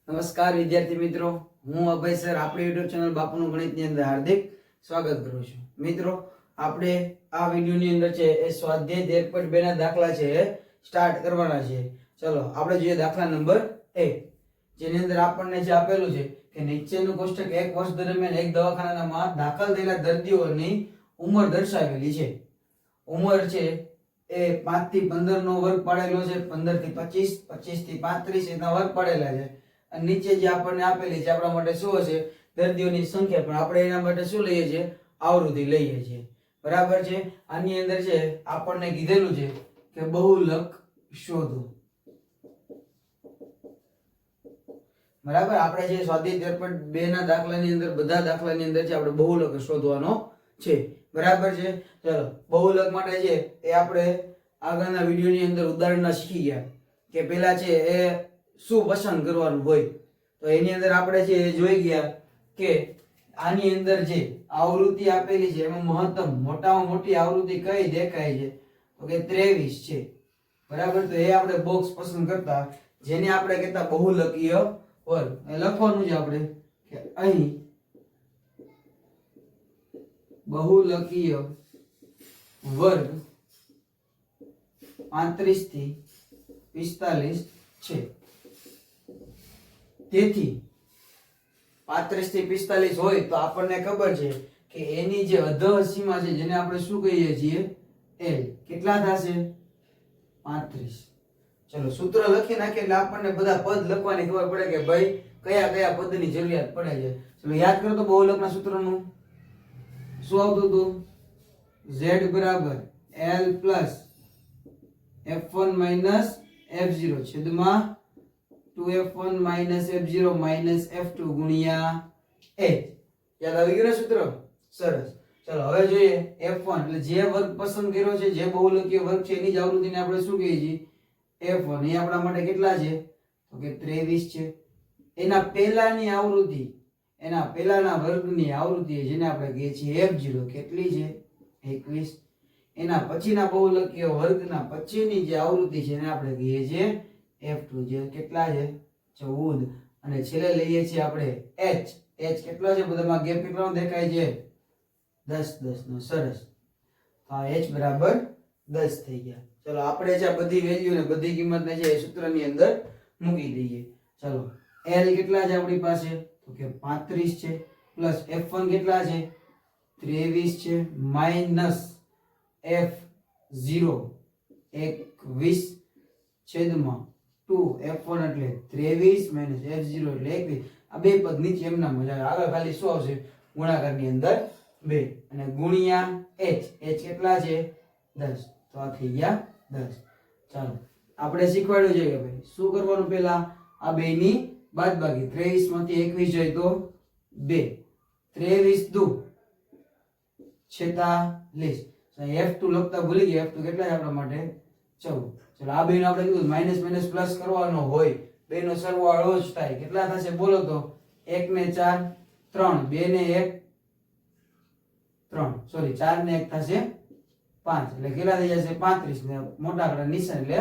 નમસ્કાર વિદ્યાર્થી મિત્રો, હું અભય સર આપણી યુટ્યુબ ચેનલ બાપુનું ગણિતની અંદર હાર્દિક સ્વાગત કરું છું. મિત્રો, આપણે આ વિડિયોની અંદર છે એ સ્વાધ્યાય 13.2 ના દાખલા છે એ સ્ટાર્ટ કરવાના છે. ચલો આપણે જોઈએ દાખલા નંબર 1, જેની અંદર આપણને જે આપેલું છે કે નીચેનું કોષ્ટક એક વર્ષ દરમિયાન એક દવાખાનામાં દાખલ થયેલા દર્દીઓની ઉંમર દર્શાવેલી છે. ઉંમર છે એ 5 થી 15 નો વર્ગ પાડેલો છે, 15 થી 25, 25 થી 35 એના વર્ગ પાડેલા છે. અને નીચે જે આપણને આપેલી છે આપણા માટે શું હશે? દર્દીઓની સંખ્યા. પણ આપણે એના માટે શું લઈએ છીએ? આવૃત્તિ લઈએ છીએ. બરાબર છે. આની અંદર છે આપણને કીધેલું છે કે બહુલક શોધો. બરાબર, આપણે જે સ્વાધ્યાય 13.2 ના દાખલાની અંદર બધા દાખલાની અંદર છે આપણે બહુલક શોધવાનો છે. બરાબર છે. ચલો, બહુલક માટે છે એ આપણે આગળના વિડિયોની અંદર ઉદાહરણના શીખી ગયા કે પહેલા છે એ શું પસંદ કરવાનું હોય. તો એની અંદર આપણે છે જોઈ ગયા કે આની અંદર જે આવૃત્તિ આપેલી છે એમાં મહત્તમ મોટામાં મોટી આવૃત્તિ કઈ દેખાય છે? તો કે 23 છે. બરાબર, તો એ આપણે બોક્સ પસંદ કરતા જેને આપણે કહેતા બહુલકીય વર્ગ. એ લખવાનું છે આપણે કે અહીં બહુલકીય વર્ગ 35 થી 45 છે. તેથી 35 થી 45 હોય તો આપણને ખબર છે કે એની જે અધઃ સીમા છે જેને આપણે શું કહીએ છીએ? L. કેટલા થશે? 35. ચલો સૂત્ર લખી નાખીએ એટલે આપણને બધા પદ લખવાની ખબર પડે કે ભાઈ કયા કયા પદની જરૂરિયાત પડે છે. ચલો યાદ કરો તો બહુલકના સૂત્રનું શું આવતું હતું? Z બરાબર L plus F1 minus F0 છેદમાં 2F1 minus F0 minus F2 ગુણ્યા H. યાદ આવી ગયું ને સૂત્ર? સરસ. ચલો હવે જોઈએ F1 એટલે જે વર્ગ પસંદ કર્યો છે, જે બહુલકીય વર્ગ છે એની જ આવૃત્તિને આપણે શું કહીએ છીએ? F1. એ આપણા માટે કેટલા છે? તો કે 23 છે. એના પહેલાની આવૃત્તિ, એના પહેલાના વર્ગની આવૃત્તિ જેને આપણે કહીએ છીએ F0 કેટલી છે? 21. એના પછીના બહુલકીય વર્ગના પછીની જે આવૃત્તિ છે એને આપણે કહીએ છીએ F2 જે કેટલા છે? 14. અને છેલ્લે લઈએ છીએ આપણે H. H કેટલો છે? બધામાં ગેપ કેટલો દેખાય છે? 10 10 નો. સરસ. તો આ H બરાબર 10 થઈ ગયા. ચલો આપણે છે બધી વેલ્યુ ને બધી કિંમતને છે સૂત્રની અંદર મૂકી દઈએ. ચલો L કેટલા છે આપણી પાસે? તો કે 35 છે પ્લસ F1 કેટલા છે? 23 છે માઈનસ F0 21 છેદમાં 2F1 એટલે 23 માઈનસ F0 એટલે 21. આ બે પદ નીચે એમના મજા આવે. આગળ ખાલી શું આવશે? ગુણાકારની અંદર 2 અને ગુણ્યા H. H કેટલા છે? 10. તો આ થઈ ગયા 10. ચાલો આપણે શીખવાડ્યું છે કે ભાઈ શું કરવાનું? પહેલા આ બેની બાદબાકી. 23 માંથી 21 જાય તો 2. 23 દુ 46. F2 લખતા ભૂલી ગયા. F2 કેટલા છે આપણા માટે? 14. ચલો આ બેનો આપણે કીધું માઈનસ માઈનસ પ્લસ કરવાનો હોય, બેનો સરવાળો જ થાય. કેટલા થશે બોલો તો? 1 ને 4 3, 2 ને 1 3, સોરી 4 ને 1 થશે 5. એટલે કેટલા થઈ જશે? 35 ને મોટા આંકડા નિશાન એટલે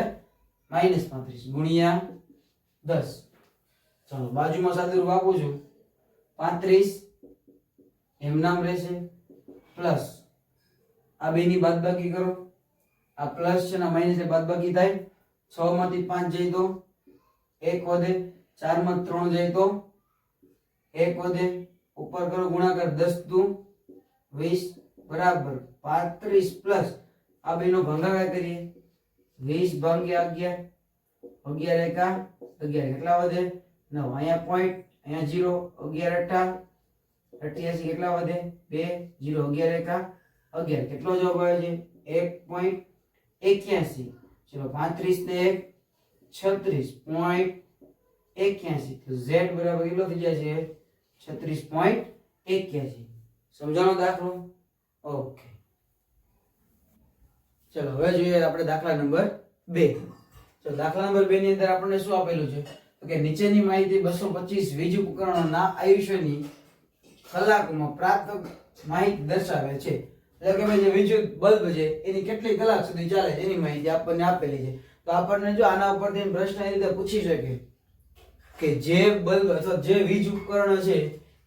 -35 ગુણ્યા 10. ચાલો બાજુમાં સાદુરૂપ આપું છું. 35 એમ નામ રહેશે પ્લસ આ બેની બાદબાકી કરો. આ પ્લસ છે ને માઈનસ એ બાદબાકી થાય. 6 માંથી 5 જાય તો 1 વધે. 4 માં 3 જાય તો 1 વધે. ઉપર કરો ગુણાકાર. 10 દુ 20 બરાબર 35 પ્લસ આ બેનો ભાગાકાર કરીએ. 20 ભાગ્યા 11 11 એકા 11 કેટલા વધે? 9. અહીંયા પોઈન્ટ, અહીંયા 0. 11 8 88 કેટલા વધે? 2 0 11 એકા 11. કેટલો જવાબ આવે છે? 1.81. ચલો 35 ને 1 36.81. તો Z બરાબર કેટલો થઈ જાય છે? 36.81. સમજાણો દાખલો? ઓકે. ચલો હવે જોઈએ આપણે દાખલા નંબર 2. ચલો દાખલા નંબર 2 ની અંદર આપણને શું આપેલું છે? તો કે નીચેની માહિતી 225 વીજ ઉપકરણોના આયુષ્યની કલાકોમાં પ્રાપ્ત માહિતી દર્શાવે છે. એટલે કે ભાઈ જે વિદ્યુત બલ્બ છે એની કેટલી કલાક સુધી ચાલે એની માહિતી આપણને આપેલી છે. તો આપણને જો આના ઉપરથી પ્રશ્ન એ રીતે પૂછી શકે કે જે બલ્બ અથવા જે વીજ ઉપકરણ છે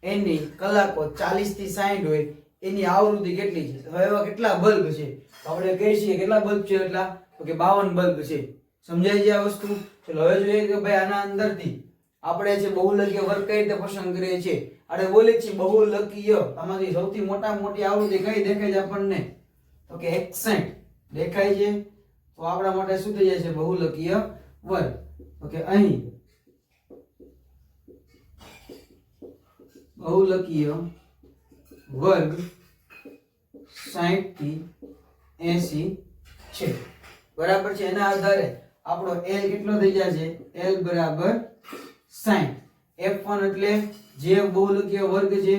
એની કલાકો 40 થી 60 હોય એની આવૃત્તિ કેટલી છે? હવે એવા કેટલા બલ્બ છે? તો આપણે કહી છીએ કેટલા બલ્બ છે એટલા? તો કે 52 બલ્બ છે. સમજાય છે આ વસ્તુ? ચલો હવે જોઈએ કે ભાઈ આના અંદરથી આપણે જે બહુલકીય વર્ગ કઈ રીતે પસંદ કરીએ છીએ. આપણે બોલીએ છીએ બહુલકીય, આમાંથી સૌથી મોટામાં મોટી આવૃત્તિ કઈ દેખાય છે આપણને? તો કે 61 દેખાય છે. તો આપણા માટે શું થઈ જાય છે? બહુલકીય વર્ગ. તો કે અહીં બહુલકીય વર્ગ 60 થી 80 છે. બરાબર છે. એના આધારે આપણો L કેટલો થઈ જાય છે? L બરાબર 60. F1 એટલે જે બહુલકીય વર્ગ છે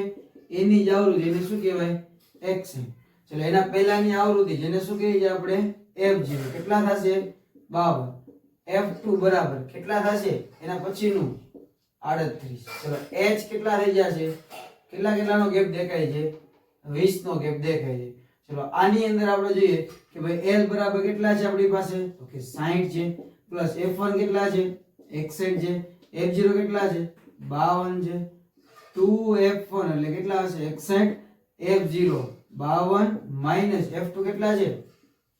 એની જ આવૃત્તિ, એને શું કહેવાય? 61. ચલો એના પહેલાની આવૃત્તિ જેને શું કહીએ છીએ આપણે? F0 કેટલા થશે? 52. F2 બરાબર કેટલા થશે? એના પછીનું 38. ચલો H કેટલા થઈ જશે? કેટલાનો ગેપ દેખાય છે? 20 નો ગેપ દેખાય છે. ચલો આની અંદર આપણે જોઈએ કે ભાઈ L બરાબર કેટલા છે આપણી પાસે? તો કે 60 છે. પ્લસ F1 કેટલા છે? 61 છે. F0 કેટલા છે? 52 છે. 2F1 એટલે કેટલા હશે? 61. F0 52 માઈનસ F2 કેટલા છે?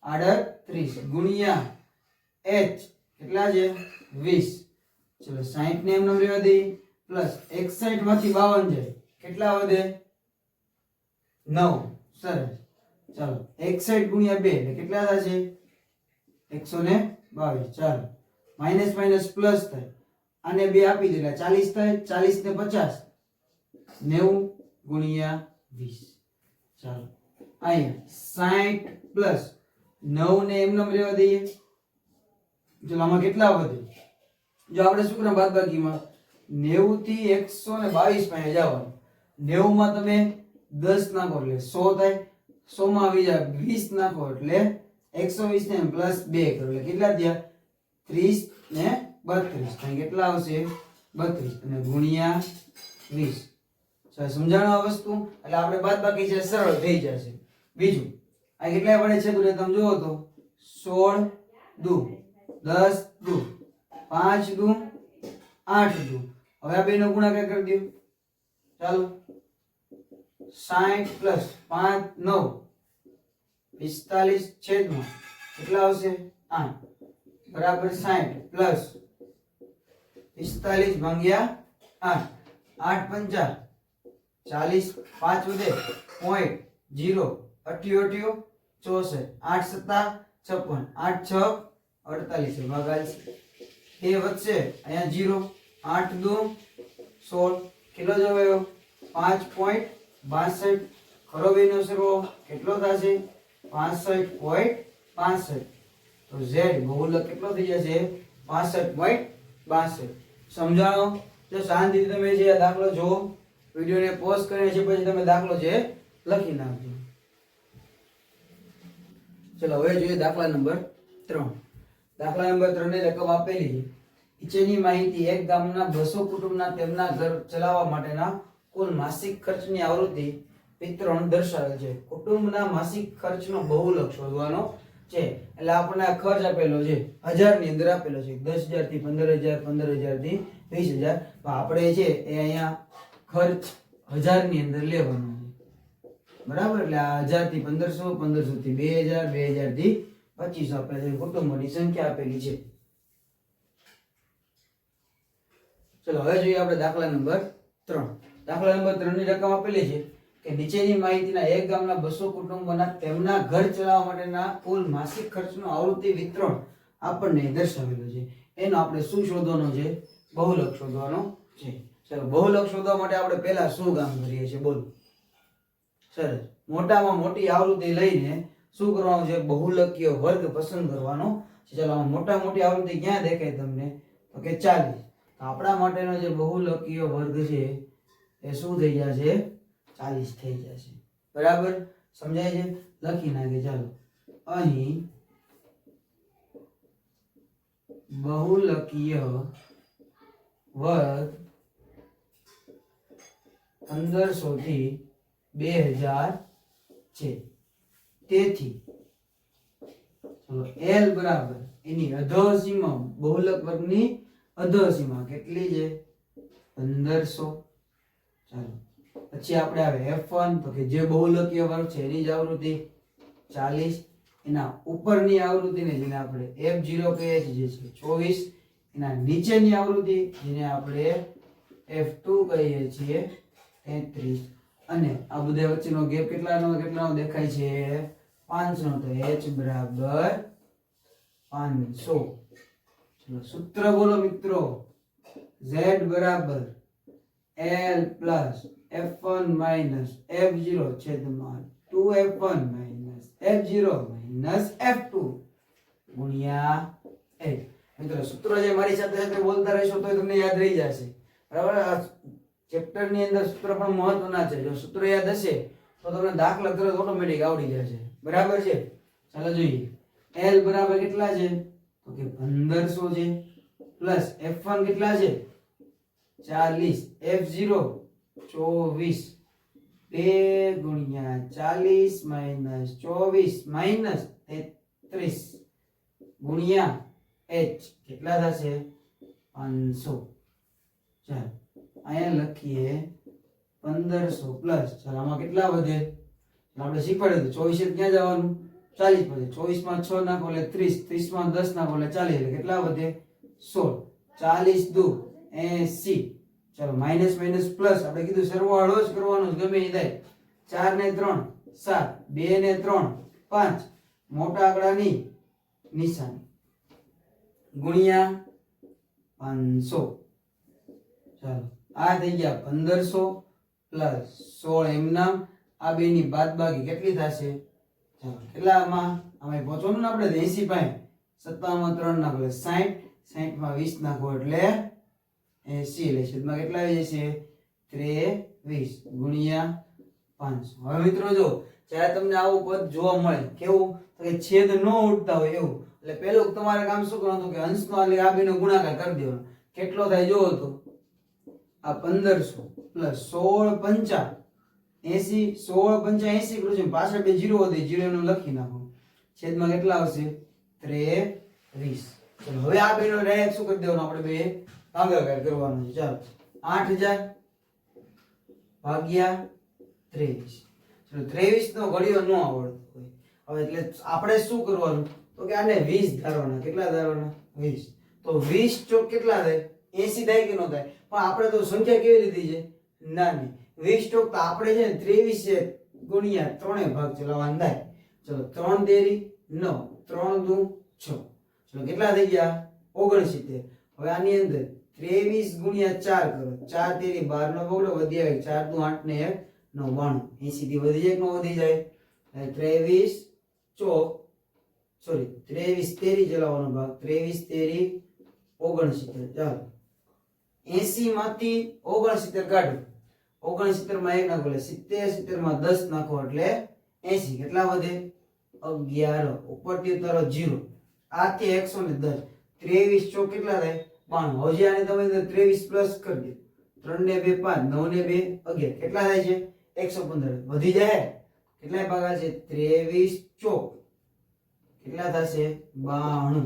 38 ગુણ્યા H કેટલા છે? 20. ચલો 60 ને એમને રહેવા દઈએ. પ્લસ 61 માંથી 52 જાય કેટલા વધે? 9. સરસ. ચાલો 61 ગુણ્યા 2 એટલે કેટલા થશે? 122. ચાલો માઈનસ માઈનસ પ્લસ થાય, આને 2 આપી દે એટલે 40 થાય. 40 ને 50 90 ગુણ્યા 20. ચાલો અહીંયા 60 પ્લસ 9 ને એમને રહેવા દઈએ. ચલો આમાં કેટલા વધે? જો આપણે શું કરવા બાદબાકીમાં 90 થી 122 પાસે જવાનું. 90 માં તમે 10 નાખો એટલે 100 થાય. 100 માં આવી જાય 20 નાખો એટલે 120 ને પ્લસ 2 કરો એટલે કેટલા થયા? 30 ને 32. અહીં કેટલા આવશે? 32 અને ગુણ્યા 20. ચાલો સમજાણો આ વસ્તુ? એટલે આપણે બાદબાકી છે સરળ થઈ જશે. બીજું આ કેટલા પડે છે તો તમે જુઓ તો 16 દુ 10 દુ 5 દુ 8 દુ. હવે આ બેનો ગુણાકાર કરી દો. ચાલો 60 પ્લસ 5 9 45 છેદમાં કેટલા આવશે? 8 બરાબર 60 પ્લસ 45 ભાગ્યા 8 8 પંચા 40 5 વધે પોઈન્ટ 0 88 64 8 સત્તા 56 8 6 48 ભાગાલ એ વધશે અહીંયા 0 8 2 16 કેટલો જવાયો? 5.62. ખરો બેનો સરવાળો કેટલો થશે? 65.65. તો Z બહુલક કેટલો થઈ જશે? 65.62. સમજાણો? જો શાંતિથી તમે જે દાખલો જો વિડિયોને પોઝ કરીને છે પછી તમે દાખલો છે લખી નાખજો. ચલો હવે જોઈએ દાખલા નંબર 3. દાખલા નંબર 3 ની રકમ આપેલી છે. નીચેની માહિતી એક ગામના 200 કુટુંબના તેમના ઘર ચલાવવા માટેના કુલ માસિક ખર્ચની આવૃત્તિ વિતરણ દર્શાવે છે. કુટુંબના માસિક ખર્ચનો બહુલક શોધવાનો છે. એટલે આપણને આ ખર્ચ આપેલો છે 1000 ની અંદર આપેલો છે. 10000 થી 15000 15000 થી 20000. તો આપણે છે એ અહીંયા ખર્ચ 1000 ની અંદર લેવાનો છે. બરાબર? એટલે આ 1000 થી 1500 1500 થી 2000 2000 થી 2500 આપેલ છે. કુટુંબોની સંખ્યા આપેલી છે. ચલો હવે જોઈએ આપણે દાખલા નંબર 3. દાખલા નંબર 3 ની રકમ આપેલી છે કે નીચેની માહિતીના એક ગામના 200 કુટુંબોના તેમના ઘર ચલાવવા માટેના કુલ માસિક ખર્ચનું આવૃત્તિ વિતરણ આપણને દર્શાવેલું છે. એનો આપણે શું શોધવાનો છે? બહુલક શોધવાનો છે. ચલો બહુલક શોધવા માટે આપણે પહેલા શું કામ કરીએ છીએ બોલો? સરસ. મોટામાં મોટી આવૃત્તિ લઈને શું કરવાનું છે? બહુલકીય વર્ગ પસંદ કરવાનો છે. ચલો આમાં મોટા મોટી આવૃત્તિ ક્યાં દેખાય તમને? તો કે 40. તો આપણા માટેનો જે બહુલકીય વર્ગ છે એ શું થઈ જશે? 40 થઈ જશે. બરાબર? સમજાય છે? લખી નાખીએ. ચાલો અહીં બહુલકીય વર્ગ 1500 થી 2000 છે. તેથી ચલો L બરાબર એની અધોસીમા બહુલક વર્ગની અધસીમા કેટલી છે 1500. ચાલો પછી આપણે આવે F1 તો કે જે બહુલકીય વર્ગ છે એની જ આવૃત્તિ 40, એના ઉપરની આવૃત્તિને જેને આપણે F0 કહીએ છીએ જે છે 24, એના નીચેની આવૃત્તિ જેને આપણે F2 કહીએ છીએ 33, અને આ બધા વચ્ચેનો ગેપ કેટલાનો દેખાય છે 500, તો h બરાબર 500. ચલો સૂત્ર બોલો મિત્રો, z બરાબર l plus f1 minus f0 છેદમાં 2f1 minus f0 minus f2 ગુણ્યા l. મિત્રો સૂત્ર જે મારી સાથે સાથે બોલતા રહેશો તો તમને યાદ રહી જશે, બરાબર. આ ચેપ્ટર ની અંદર સૂત્ર પણ મહત્વના છે. જો સૂત્ર યાદ હશે તો તમને દાખલા તરત ઓટોમેટિક આવડી જશે, બરાબર છે. ચાલો જોઈએ, l બરાબર કેટલા છે તો કે 1500 છે, પ્લસ f1 કેટલા છે 40, f0 24, 2 ગુણ્યા 40 માઇનસ 24 માઇનસ 33 ગુણ્યા h કેટલા થશે 500. ચાલો અહીંયા લખીએ 1500 પ્લસ, ચાલો આમાં કેટલા વધે આપણે શીખવાડ્યું 24 ક્યાં જવાનું 40 વધે, 24 માં 6 નાખો એટલે 30, 30 માં 10 નાખો એટલે 40, એટલે કેટલા વધે 16, 40 દુ 80. ચાલો માઇનસ માઇનસ પ્લસ, આપણે કીધું સરવાળો જ કરવાનો છે, ગમે એ થાય. 4 ને 3 7, 2 ને 3 5, મોટા આંકડાની નિશાની ગુણ્યા 500. ચાલો આ થઈ ગયા 1500 પ્લસ 16 એમનામ, આ બેની બાદબાકી કેટલી થશે, ચાલો કેટલામાં આમાં પહોંચવાનું ને આપણે 80 પાસે 57 માં 3 નાખો એટલે 60, 60 માં 20 નાખો એટલે 80, એટલે છેદમાં કેટલા આવી જશે 23 ગુણ્યા 500. હવે મિત્રો જો જ્યારે તમને આવું પદ જોવા મળે કેવું તો કે છેદ ન ઉડતા હોય એવું, એટલે પહેલું તમારે કામ શું કરવાનું કે અંશનો એટલે આ બેનો ગુણાકાર કરી દેવાનો. કેટલો થાય જોવો તો આ 1500 પ્લસ 16 પંચા 80, 16 પંચા 80 કરું છે, પાછળ બે 0 વધે, 0 નું લખી નાખો, છેદમાં કેટલા આવશે 23. ચલો હવે આ બેનો ડાયરેક્ટ શું કરી દેવાનું આપણે બે ભાગાકાર કરવાનો છે. ચાલો 8000 ભાગ્યા 23. ચલો 23 નો ઘડિયો ન આવડતો હોય હવે એટલે આપણે શું કરવાનું તો કે આને 20 ધારવાના. કેટલા ધારવાના 20, તો 20 ચોક કેટલા થાય 80 થાય કે ન થાય, પણ આપણે તો સંખ્યા કેવી લીધી છે નાની. 20 ચોક તો આપણે છે ને 23 છે ગુણ્યા 3 ભાગ ચલાવવાના થાય. ચલો 3 તેરી 9, 3 દુ 6, ચલો કેટલા થઈ ગયા 69. હવે આની અંદર 23 ગુણ્યા 4 કરો, 4 તેરી 12 નો બગડો વધી આવે, 4 દુ 8 ને 1 9 92, 80 થી વધી જાય કે ન વધી જાય, 23 ચોક સોરી 23 તેરી ચલાવવાનો ભાગ, 23 તેરી 69. ચાલો 80 માંથી 69 કાઢો, 69 માં 1 નાખો એટલે 70, 70 માં 10 નાખો એટલે 80, કેટલા વધે 11, ઉપરથી ઉતારો 0, આ થી 110, 23 ચોક કેટલા થાય 92. હવે આને તમે 23 પ્લસ કરી દો, 3 ને 2 5, 9 ને 2 11, કેટલા થાય છે 115, વધી જાય કેટલા ભાગા છે 23 ચોક કેટલા થશે 92.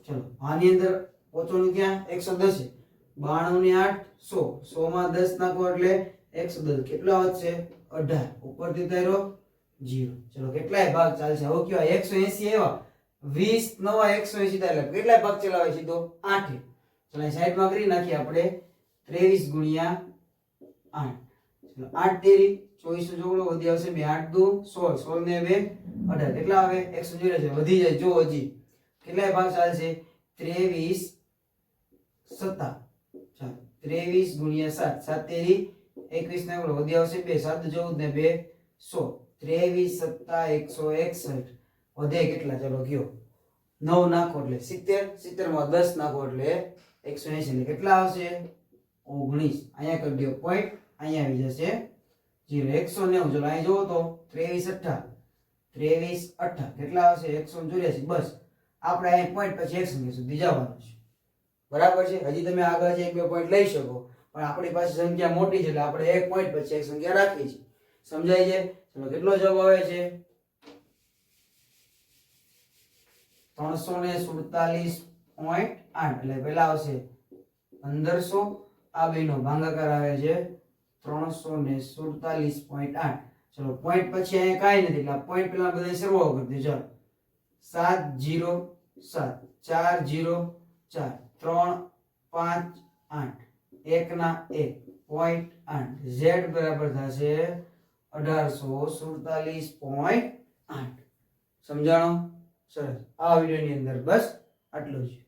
ચલો આની અંદર પોચવાનું ક્યાં 110 છે, 92 ને 8 100, 100 માં 10 નાખો એટલે 110, કેટલા વધશે 18, ઉપરથી ઉતાર્યો 0. ચલો કેટલાય ભાગ ચાલશે હવે કયો 180 એવા 20 નવા 180 થાય એટલે કેટલાય ભાગ ચલાવે છે તો 8. ચલો સાઈડ માં કરી નાખીએ આપણે 23 ગુણ્યા 8. ચલો 8 તેરી 24 જોડો વધી આવશે 2 8 દુ 16, 16 ને 2 18, કેટલા આવે 184, વધી જાય જો હજી કેટલાય ભાગ ચાલશે 23 7. ચાલો 23 ગુણ્યા 7, 7 તેરી 21 ને વધી આવશે 2 7 14 ને 2 100, 23 7 161, વધે કેટલા ચલો કયો 9 નાખો એટલે 70, 70 માં 10 નાખો એટલે 180, એટલે કેટલા આવશે 19. અહીંયા કરી દો પોઈન્ટ, અહીંયા આવી જશે 0, 190. ચલો અહીં જોવો તો 23 8 કેટલા આવશે 184. બસ આપણે અહીં પોઈન્ટ પછી 100 સુધી જવાનું છે, બરાબર છે. હજી તમે આગળ છે 1-2 પોઈન્ટ લઈ શકો, પણ આપણી પાસે સંખ્યા મોટી છે એટલે આપણે એક પોઈન્ટ પછી એક સંખ્યા રાખી છે, સમજાય છે. ચલો કેટલો જવાબ આવે છે 347.8, એટલે પહેલા આવશે 1500 આ બેનો ભાગાકાર આવે છે 347.8 ચલો પોઈન્ટ પછી અહીંયા કાંઈ નથી એટલે પોઈન્ટ પેલા બધા સરવાળો કરી દે ચાલો 707 404 3 5 8 1 ના 1.8 z બરાબર થશે 1847.8 સમજાણો સરસ આ વિડિયોની અંદર બસ આટલું જ